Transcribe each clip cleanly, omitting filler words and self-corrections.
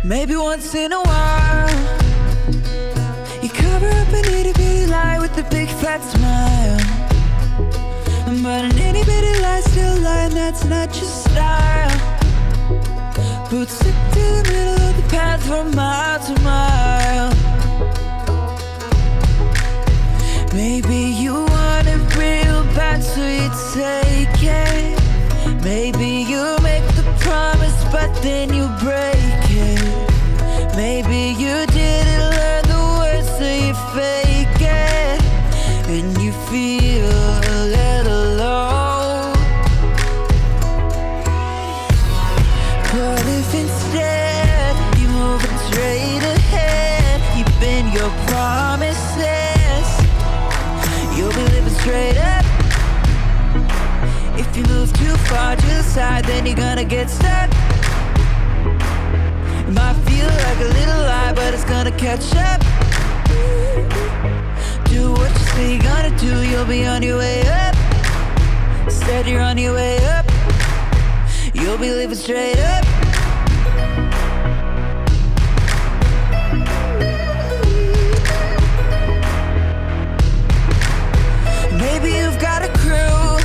Maybe once in a while you cover up an itty bitty lie with a big fat smile. But an itty bitty lie still lying, that's not your style. But stick to the middle of the path from mile to mile. Maybe you want it real bad, so you take it. Maybe you make the promise, but then you break it. Maybe you didn't learn the words, so you fake it. And you feel a little low. But if instead you move it straight ahead, you bend your promises, you'll be living straight up. If you move too far to the side, then you're gonna get stuck. It might feel like a little lie, but it's gonna catch up. Do what you say you're gonna do, you'll be on your way up. Instead you're on your way up, you'll be living straight up. Maybe you've got a crew,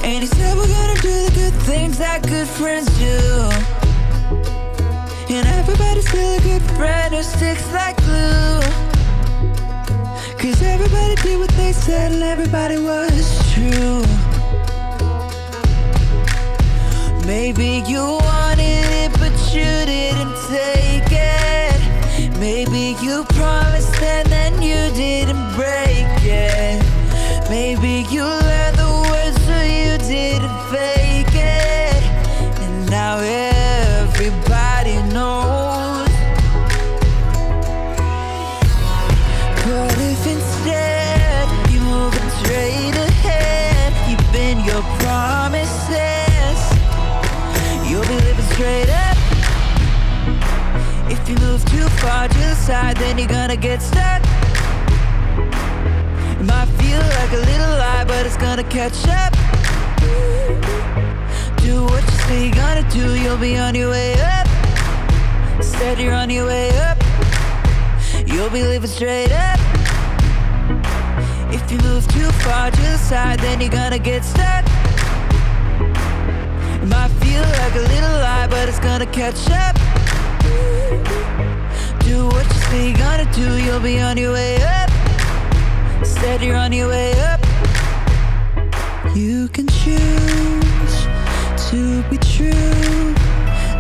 and he said we're gonna do the good things that good friends do. And everybody's still a good friend who sticks like glue. Cause everybody did what they said and everybody was true. Maybe you wanted it but you didn't take it. Maybe you promised and then you didn't break it. Maybe you learned the words so you didn't fake it. And now everybody knows. But if instead you move it straight ahead, you bend your promises, you'll be living straight up. If you move too far to the side, then you're gonna get stuck. It might feel like a little lie, but it's gonna catch up. Do what you say you're gonna do, you'll be on your way up. Instead you're on your way up, you'll be living straight up. If you move too far to the side, then you're gonna get stuck. It might feel like a little lie, but it's gonna catch up. Do what you say you're gonna do, you'll be on your way up. Instead you're on your way up. You can choose to be true,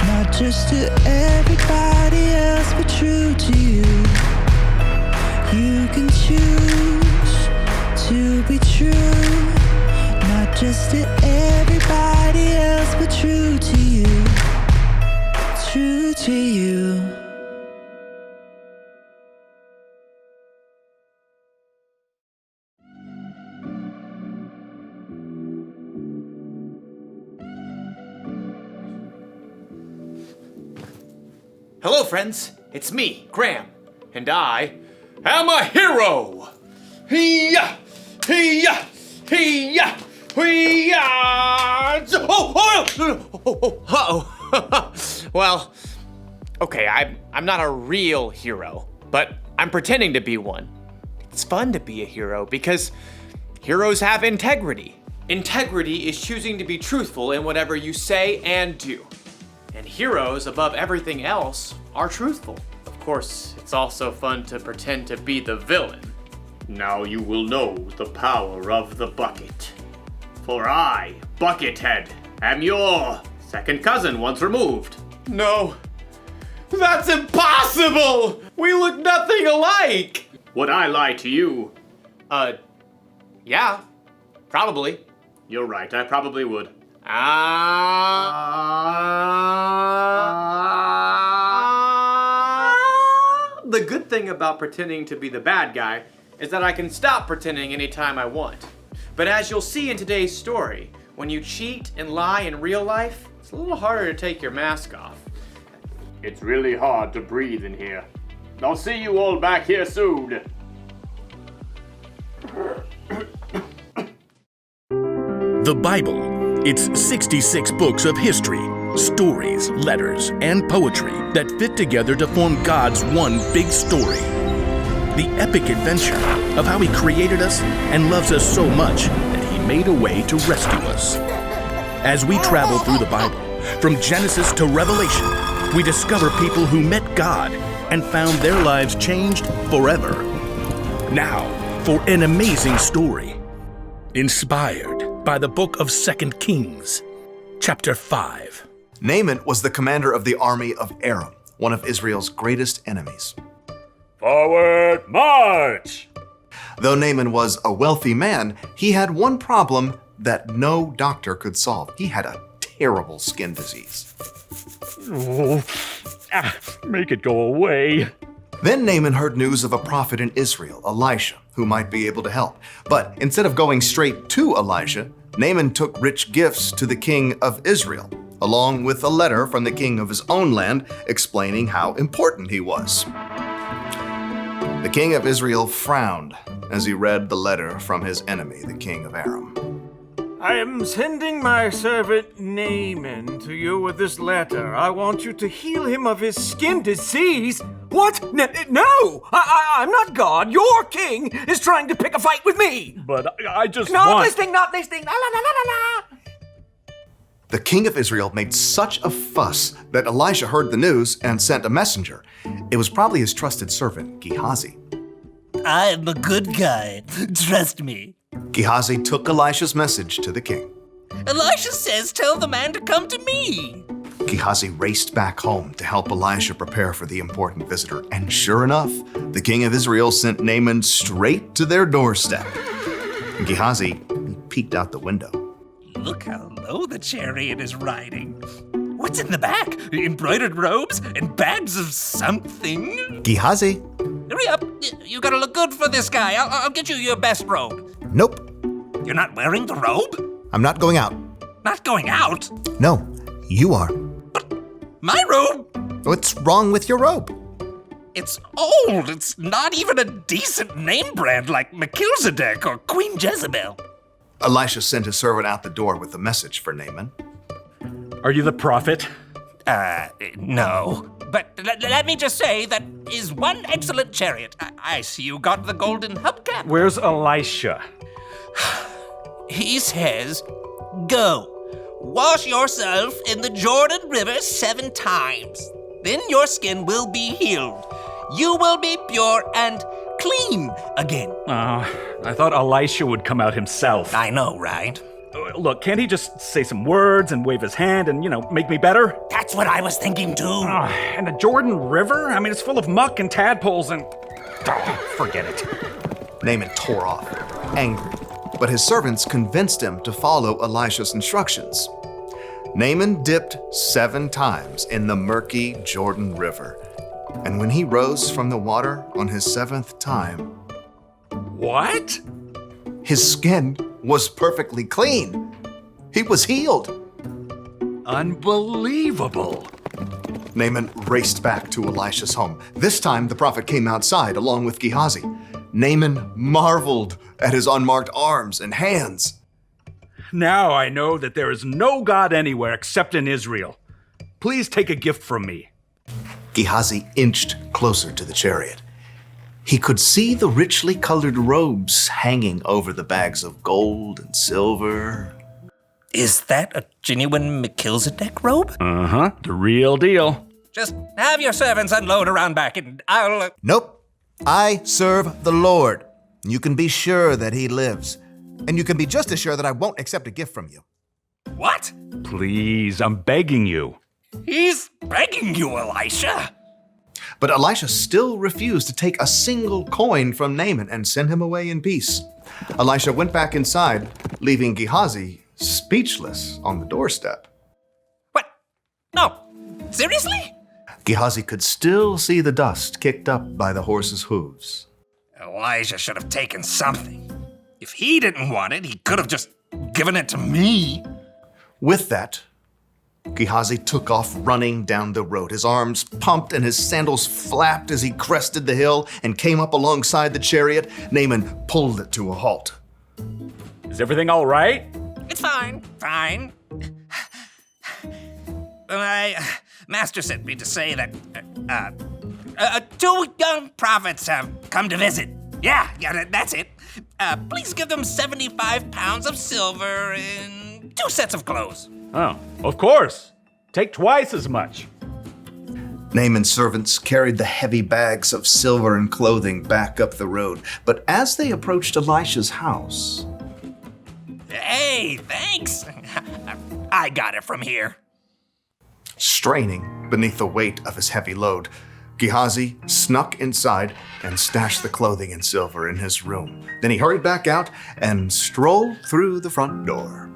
not just to everybody else, but true to you. You can choose to be true, not just to everybody else, but true to you. True to you. Hello, friends. It's me, Graham, and I am a hero. Hee-yah! Hee-yah! Hee-yah! Hee-yah! Uh-oh. Well, okay, I'm not a real hero, but I'm pretending to be one. It's fun to be a hero because heroes have integrity. Integrity is choosing to be truthful in whatever you say and do. And heroes, above everything else, are truthful. Of course, it's also fun to pretend to be the villain. Now you will know the power of the bucket. For I, Buckethead, am your second cousin once removed. No, that's impossible! We look nothing alike! Would I lie to you? Yeah, probably. You're right, I probably would. The good thing about pretending to be the bad guy is that I can stop pretending anytime I want. But as you'll see in today's story, when you cheat and lie in real life, it's a little harder to take your mask off. It's really hard to breathe in here. I'll see you all back here soon. The Bible. It's 66 books of history, Stories, letters, and poetry that fit together to form God's one big story. The epic adventure of how He created us and loves us so much that He made a way to rescue us. As we travel through the Bible, from Genesis to Revelation, we discover people who met God and found their lives changed forever. Now, for an amazing story, inspired by the book of 2 Kings, chapter 5. Naaman was the commander of the army of Aram, one of Israel's greatest enemies. Forward march! Though Naaman was a wealthy man, he had one problem that no doctor could solve. He had a terrible skin disease. Make it go away. Then Naaman heard news of a prophet in Israel, Elisha, who might be able to help. But instead of going straight to Elisha, Naaman took rich gifts to the king of Israel, along with a letter from the king of his own land explaining how important he was. The king of Israel frowned as he read the letter from his enemy, the king of Aram. I am sending my servant Naaman to you with this letter. I want you to heal him of his skin disease. What? No! I'm not God. Your king is trying to pick a fight with me. But I just Not want... listening. La, la, la, la, la. The king of Israel made such a fuss that Elisha heard the news and sent a messenger. It was probably his trusted servant, Gehazi. I'm a good guy. Trust me. Gehazi took Elisha's message to the king. Elisha says tell the man to come to me. Gehazi raced back home to help Elisha prepare for the important visitor. And sure enough, the king of Israel sent Naaman straight to their doorstep. Gehazi peeked out the window. Look how low the chariot is riding. What's in the back? Embroidered robes and bags of something? Gehazi? Hurry up. You gotta look good for this guy. I'll get you your best robe. Nope, You're not wearing the robe? I'm not going out. Not going out? No, you are. My robe? What's wrong with your robe? It's old. It's not even a decent name brand like Melchizedek or Queen Jezebel. Elisha sent his servant out the door with a message for Naaman. Are you the prophet? No. But let me just say that is one excellent chariot. I see you got the golden hubcap. Where's Elisha? He says, go, wash yourself in the Jordan River 7 times. Then your skin will be healed. You will be pure and clean again. I thought Elisha would come out himself. I know, right? Look, can't he just say some words and wave his hand and, make me better? That's what I was thinking too. And the Jordan River? I mean, it's full of muck and tadpoles and... forget it. Naaman tore off, angry, but his servants convinced him to follow Elisha's instructions. Naaman dipped 7 times in the murky Jordan River, and when he rose from the water on his 7th time, What? his skin was perfectly clean. He was healed. Unbelievable. Naaman raced back to Elisha's home. This time, the prophet came outside along with Gehazi. Naaman marveled at his unmarked arms and hands. Now I know that there is no God anywhere except in Israel. Please take a gift from me. Gehazi inched closer to the chariot. He could see the richly colored robes hanging over the bags of gold and silver. Is that a genuine Melchizedek robe? Uh-huh, the real deal. Just have your servants unload around back and I'll... Nope. I serve the Lord. You can be sure that he lives. And you can be just as sure that I won't accept a gift from you. What? Please, I'm begging you. He's begging you, Elisha. But Elisha still refused to take a single coin from Naaman and send him away in peace. Elisha went back inside, leaving Gehazi speechless on the doorstep. What? No. Seriously? Gehazi could still see the dust kicked up by the horse's hooves. Elijah should have taken something. If he didn't want it, he could have just given it to me. With that, Gehazi took off running down the road. His arms pumped and his sandals flapped as he crested the hill and came up alongside the chariot. Naaman pulled it to a halt. Is everything all right? It's fine. Fine. Master sent me to say that 2 young prophets have come to visit. Yeah, that's it. Please give them 75 pounds of silver and 2 sets of clothes. Oh, of course. Take twice as much. Naaman's servants carried the heavy bags of silver and clothing back up the road, but as they approached Elisha's house, Hey, thanks. I got it from here. straining beneath the weight of his heavy load, Gehazi snuck inside and stashed the clothing and silver in his room. Then he hurried back out and strolled through the front door.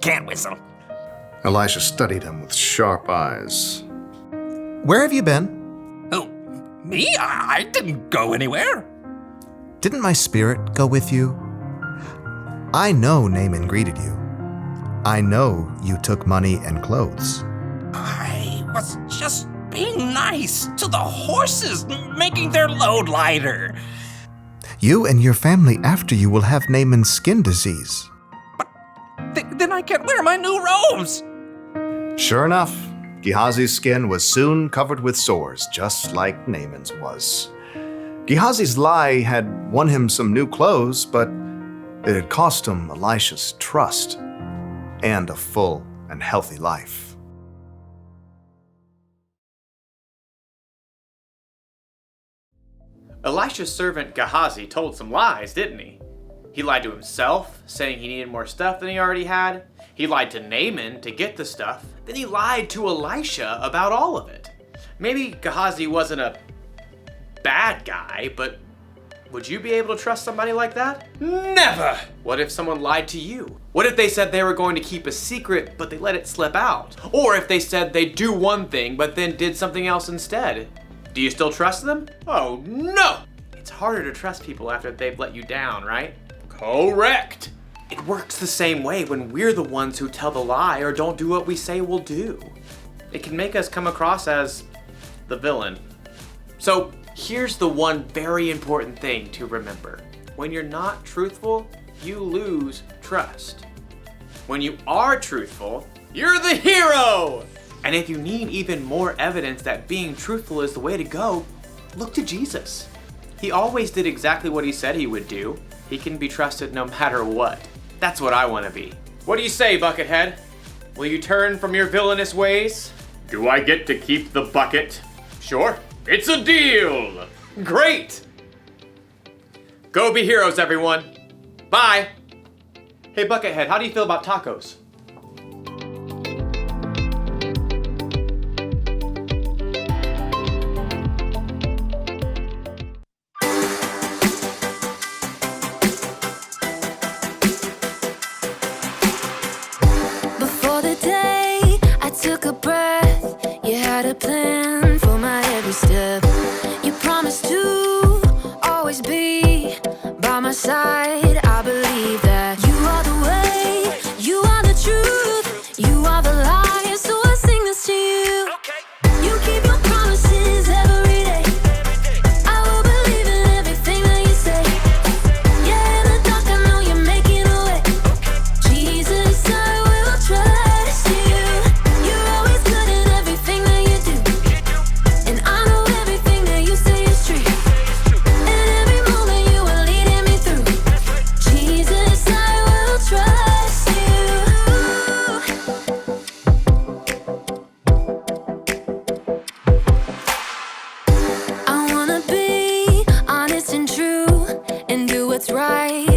Can't whistle. Elisha studied him with sharp eyes. "Where have you been? Oh, me? I didn't go anywhere. Didn't my spirit go with you? I know Naaman greeted you. I know you took money and clothes. I was just being nice to the horses, making their load lighter. You and your family after you will have Naaman's skin disease. Then I can't wear my new robes. Sure enough, Gehazi's skin was soon covered with sores, just like Naaman's was. Gehazi's lie had won him some new clothes, but it had cost him Elisha's trust and a full and healthy life. Elisha's servant Gehazi told some lies, didn't he? He lied to himself, saying he needed more stuff than he already had. He lied to Naaman to get the stuff. Then he lied to Elisha about all of it. Maybe Gehazi wasn't a bad guy, but would you be able to trust somebody like that? Never! What if someone lied to you? What if they said they were going to keep a secret, but they let it slip out? Or if they said they'd do one thing, but then did something else instead? Do you still trust them? Oh no! It's harder to trust people after they've let you down, right? Correct! It works the same way when we're the ones who tell the lie or don't do what we say we'll do. It can make us come across as the villain. So here's the one very important thing to remember. When you're not truthful, you lose trust. When you are truthful, you're the hero! And if you need even more evidence that being truthful is the way to go, look to Jesus. He always did exactly what he said he would do. He can be trusted no matter what. That's what I want to be. What do you say, Buckethead? Will you turn from your villainous ways? Do I get to keep the bucket? Sure. It's a deal! Great! Go be heroes, everyone. Bye! Hey, Buckethead, how do you feel about tacos? Before the day I took a breath, you had a plan for my every step. You promised to always be by my side. I believe that you are the way, you are the truth, you are the light. So I sing this to you. You keep your promises every day. I will believe in everything that you say. Yeah, in the dark I know you're making a way. Jesus, I will trust you. You're always good in everything that you do. And I know everything that you say is true. And every moment you are leading me through. Jesus, I will trust you. I wanna be honest and true and do what's right.